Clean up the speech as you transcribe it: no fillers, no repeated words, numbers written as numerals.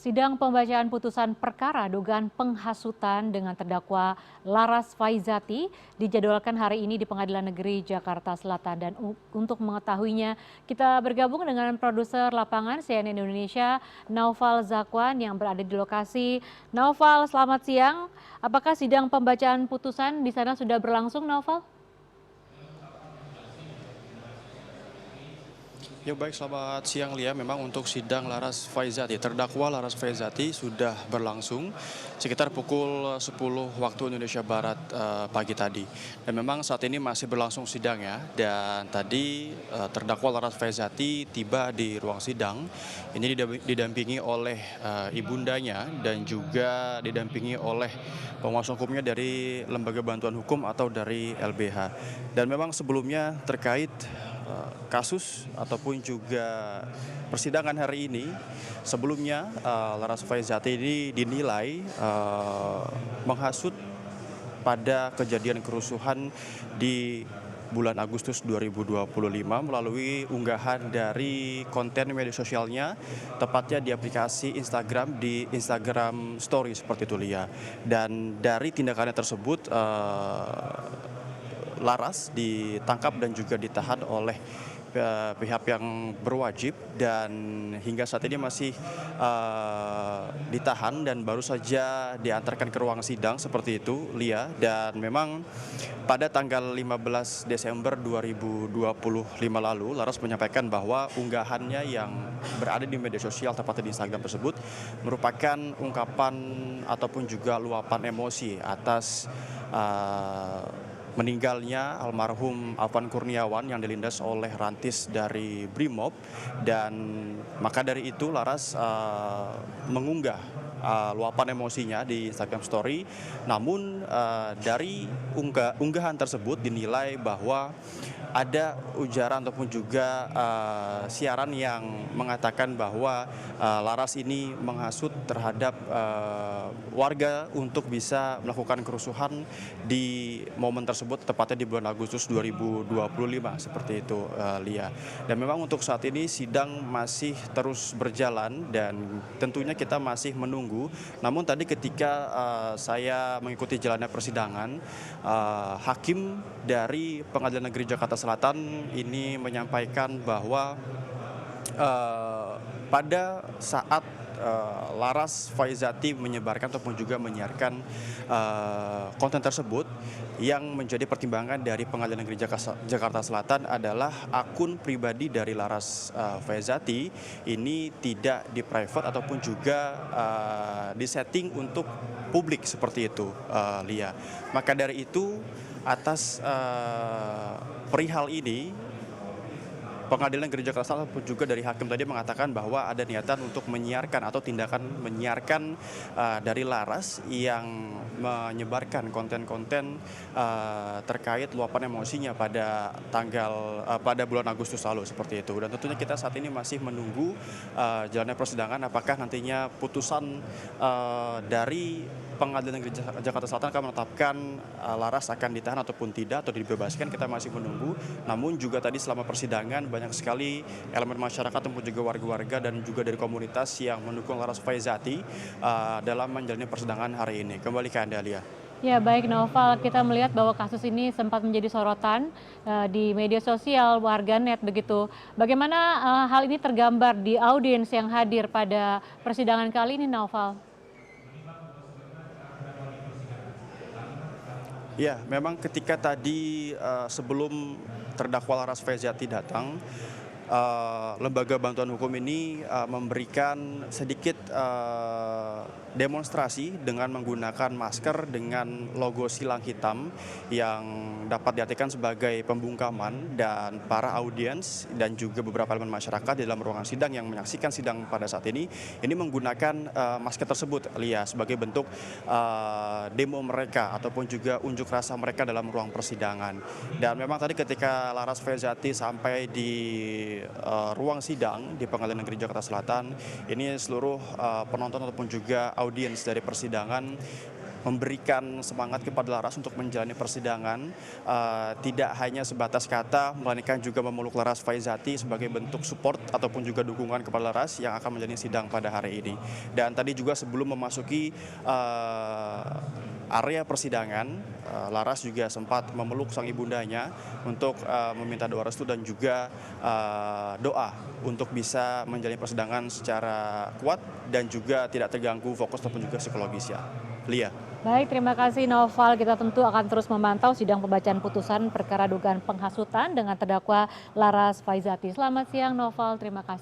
Sidang pembacaan putusan perkara dugaan penghasutan dengan terdakwa Laras Faizati dijadwalkan hari ini di Pengadilan Negeri Jakarta Selatan. Dan untuk mengetahuinya, kita bergabung dengan produser lapangan CNN Indonesia, Naufal Zakwan yang berada di lokasi. Naufal, selamat siang. Apakah sidang pembacaan putusan di sana sudah berlangsung, Naufal? Ya baik, selamat siang Lia. Memang untuk sidang Laras Faizati, terdakwa Laras Faizati sudah berlangsung sekitar pukul 10 waktu Indonesia Barat pagi tadi. Dan memang saat ini masih berlangsung sidang ya. Dan tadi terdakwa Laras Faizati tiba di ruang sidang. Ini didampingi oleh ibundanya dan juga didampingi oleh penguasa hukumnya dari Lembaga Bantuan Hukum atau dari LBH. Dan memang sebelumnya terkait kasus ataupun juga persidangan hari ini, sebelumnya Laras Faizati ini dinilai menghasut pada kejadian kerusuhan di bulan Agustus 2025 melalui unggahan dari konten media sosialnya, tepatnya di aplikasi Instagram, di Instagram Story seperti itu Lia. Dan dari tindakannya tersebut Laras ditangkap dan juga ditahan oleh pihak yang berwajib, dan hingga saat ini masih ditahan dan baru saja diantarkan ke ruang sidang seperti itu Lia. Dan memang pada tanggal 15 Desember 2025 lalu Laras menyampaikan bahwa unggahannya yang berada di media sosial tepatnya di Instagram tersebut merupakan ungkapan ataupun juga luapan emosi atas meninggalnya almarhum Afwan Kurniawan yang dilindas oleh rantis dari Brimob. Dan maka dari itu Laras mengunggah luapan emosinya di Instagram Story. Namun dari unggahan tersebut dinilai bahwa ada ujaran ataupun juga siaran yang mengatakan bahwa Laras ini menghasut terhadap warga untuk bisa melakukan kerusuhan di momen tersebut, tepatnya di bulan Agustus 2025 seperti itu Lia. Dan memang untuk saat ini sidang masih terus berjalan dan tentunya kita masih menunggu. Namun tadi ketika saya mengikuti jalannya persidangan, hakim dari Pengadilan Negeri Jakarta Selatan ini menyampaikan bahwa pada saat Laras Faizati menyebarkan ataupun juga menyiarkan konten tersebut, yang menjadi pertimbangan dari Pengadilan Negeri Jakarta Selatan adalah akun pribadi dari Laras Faizati ini tidak di private ataupun juga disetting untuk publik seperti itu Lia. Maka dari itu atas perihal ini Pengadilan Negeri Jakarta Selatan pun juga dari hakim tadi mengatakan bahwa ada niatan untuk menyiarkan atau tindakan menyiarkan dari Laras yang menyebarkan konten-konten terkait luapan emosinya pada bulan Agustus lalu seperti itu. Dan tentunya kita saat ini masih menunggu jalannya persidangan, apakah nantinya putusan dari Pengadilan Negeri Jakarta Selatan akan menetapkan Laras akan ditahan ataupun tidak, atau dibebaskan. Kita masih menunggu. Namun juga tadi selama persidangan banyak sekali elemen masyarakat ataupun juga warga-warga dan juga dari komunitas yang mendukung Laras Faizati dalam menjalani persidangan hari ini. Kembali ke Anda, Lia. Ya baik Naufal, kita melihat bahwa kasus ini sempat menjadi sorotan di media sosial warganet begitu. Bagaimana hal ini tergambar di audiens yang hadir pada persidangan kali ini, Naufal? Ya, memang ketika tadi sebelum terdakwa Laras Faizati datang, Lembaga Bantuan Hukum ini memberikan sedikit demonstrasi dengan menggunakan masker dengan logo silang hitam yang dapat diartikan sebagai pembungkaman, dan para audiens dan juga beberapa elemen masyarakat di dalam ruangan sidang yang menyaksikan sidang pada saat ini menggunakan masker tersebut Lia sebagai bentuk demo mereka ataupun juga unjuk rasa mereka dalam ruang persidangan. Dan memang tadi ketika Laras Faizati sampai di ruang sidang di Pengadilan Negeri Jakarta Selatan, ini seluruh penonton ataupun juga audiens dari persidangan memberikan semangat kepada Laras untuk menjalani persidangan, tidak hanya sebatas kata, melainkan juga memeluk Laras Faizati sebagai bentuk support ataupun juga dukungan kepada Laras yang akan menjalani sidang pada hari ini. Dan tadi juga sebelum memasuki area persidangan, Laras juga sempat memeluk sang ibundanya untuk meminta doa restu dan juga doa untuk bisa menjalani persidangan secara kuat dan juga tidak terganggu fokus ataupun juga psikologisnya. Lia. Baik, terima kasih Noval. Kita tentu akan terus memantau sidang pembacaan putusan perkara dugaan penghasutan dengan terdakwa Laras Faizati. Selamat siang Noval, terima kasih.